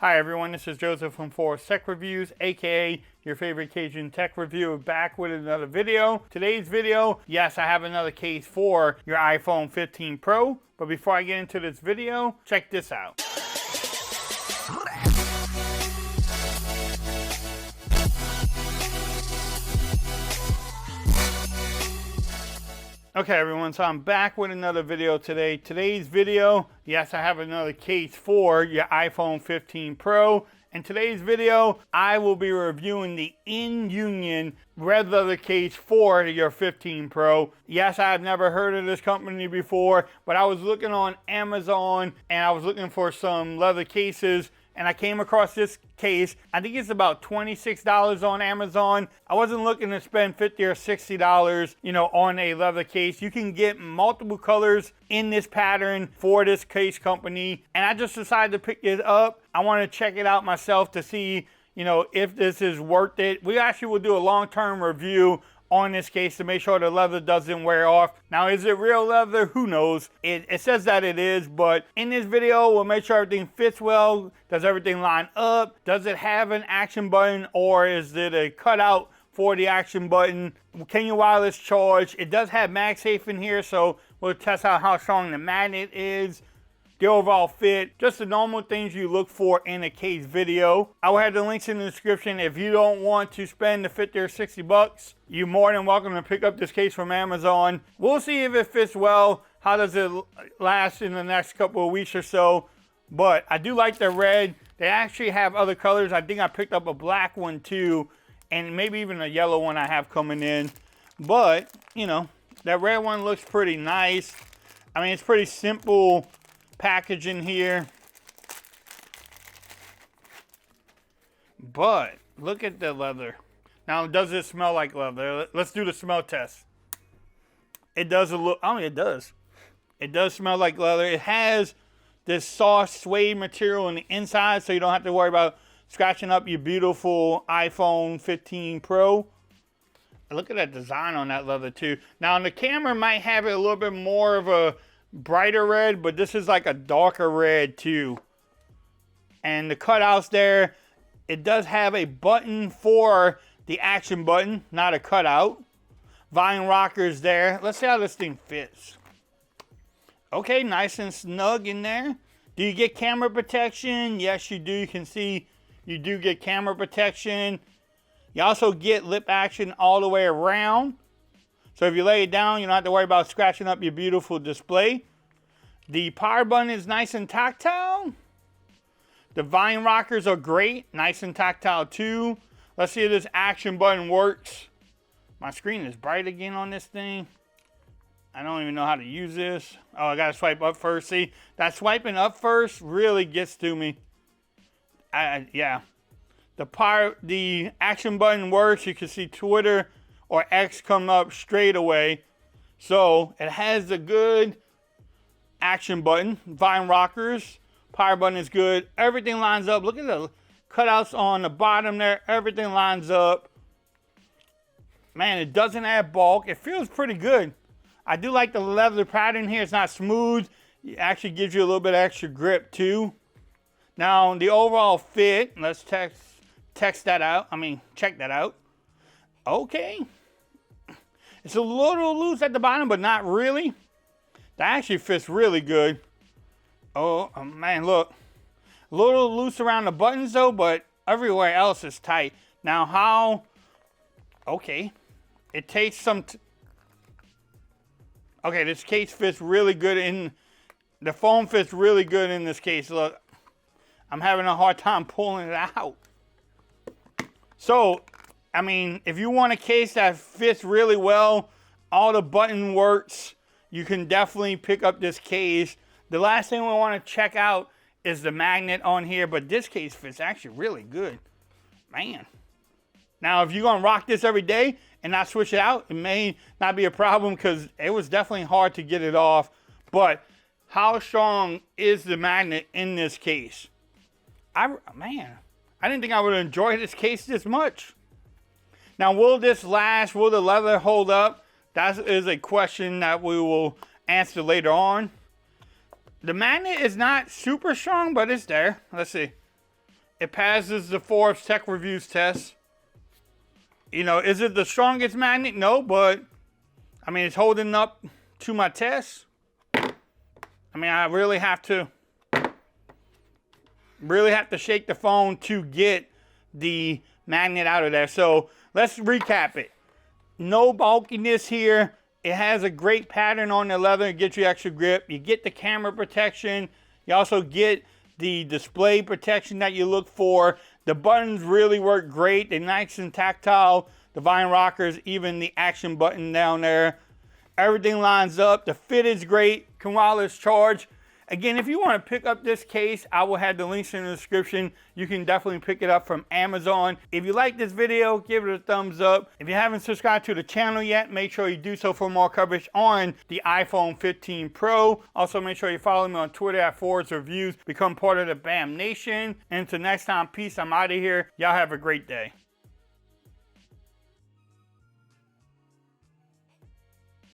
Hi everyone, this is Joseph from Forest Tech Reviews, aka your favorite Cajun tech reviewer, back with another video. Today's video, yes, I have another case for your iPhone 15 Pro, but before I get into this video, check this out. Okay everyone, so I'm back with another video today. Today's video, yes, I have another case for your iPhone 15 Pro. In today's video, I will be reviewing the InUnion red leather case for your 15 Pro. Yes, I've never heard of this company before, but I was looking on Amazon and I was looking for some leather cases and I came across this case. I think it's about $26 on Amazon. I wasn't looking to spend $50 or $60, on a leather case. You can get multiple colors in this pattern for this case company. And I just decided to pick it up. I want to check it out myself to see, if this is worth it. We actually will do a long-term review on this case to make sure the leather doesn't wear off. Now, is it real leather? Who knows? It says that it is, but in this video, we'll make sure everything fits well. Does everything line up? Does it have an action button, or is it a cutout for the action button? Can you wireless charge? It does have MagSafe in here, so we'll test out how strong the magnet is, the overall fit, just the normal things you look for in a case video. I will have the links in the description. If you don't want to spend the 50 or 60 bucks, you're more than welcome to pick up this case from Amazon. We'll see if it fits well. How does it last in the next couple of weeks or so? But I do like the red. They actually have other colors. I think I picked up a black one too, and maybe even a yellow one I have coming in. But, that red one looks pretty nice. I mean, it's pretty simple packaging here, but look at the leather. Now, does it smell like leather? Let's do the smell test. It does it does. It does smell like leather. It has this soft suede material on the inside, so you don't have to worry about scratching up your beautiful iPhone 15 Pro. Look at that design on that leather too. Now, the camera might have it a little bit more of a brighter red, but this is like a darker red too. And the cutouts there, it does have a button for the action button, not a cutout. Vine rockers there. Let's see how this thing fits. Okay, nice and snug in there. Do you get camera protection? Yes, you do. You can see you do get camera protection. You also get lip action all the way around. So if you lay it down, you don't have to worry about scratching up your beautiful display. The power button is nice and tactile. The vine rockers are great, nice and tactile too. Let's see if this action button works. My screen is bright again on this thing. I don't even know how to use this. Oh, I gotta swipe up first. See, that swiping up first really gets to me. Yeah. The action button works. You can see Twitter or X come up straight away. So it has a good action button, vine rockers, power button is good. Everything lines up. Look at the cutouts on the bottom there. Everything lines up. Man, it doesn't add bulk. It feels pretty good. I do like the leather pattern here. It's not smooth. It actually gives you a little bit of extra grip too. Now, the overall fit, let's check that out. Okay. It's a little loose at the bottom, but not really. That actually fits really good. Oh, man, look. A little loose around the buttons, though, but everywhere else is tight. Now, how? Okay. It takes some... Okay, this case fits really good in... The foam fits really good in this case. Look, I'm having a hard time pulling it out. So... I mean, if you want a case that fits really well, all the button works, you can definitely pick up this case. The last thing we want to check out is the magnet on here, but this case fits actually really good. Man. Now, if you're going to rock this every day and not switch it out, it may not be a problem because it was definitely hard to get it off. But how strong is the magnet in this case? I didn't think I would enjoy this case this much. Now, will this last? Will the leather hold up? That is a question that we will answer later on. The magnet is not super strong, but it's there. Let's see. It passes the Forbes Tech Reviews test. You know, is it the strongest magnet? No, but I mean, it's holding up to my test. I mean, I really have to shake the phone to get the magnet out of there. So let's recap it. No bulkiness here. It has a great pattern on the leather. It gets you extra grip. You get the camera protection. You also get the display protection that you look for. The buttons really work great. They're nice and tactile. The Vine rockers, even the action button down there. Everything lines up. The fit is great. Wireless charge. Again, if you want to pick up this case, I will have the links in the description. You can definitely pick it up from Amazon. If you like this video, give it a thumbs up. If you haven't subscribed to the channel yet, make sure you do so for more coverage on the iPhone 15 Pro. Also, make sure you follow me on Twitter at Forwards Reviews. Become part of the BAM Nation. And until next time, peace. I'm out of here. Y'all have a great day.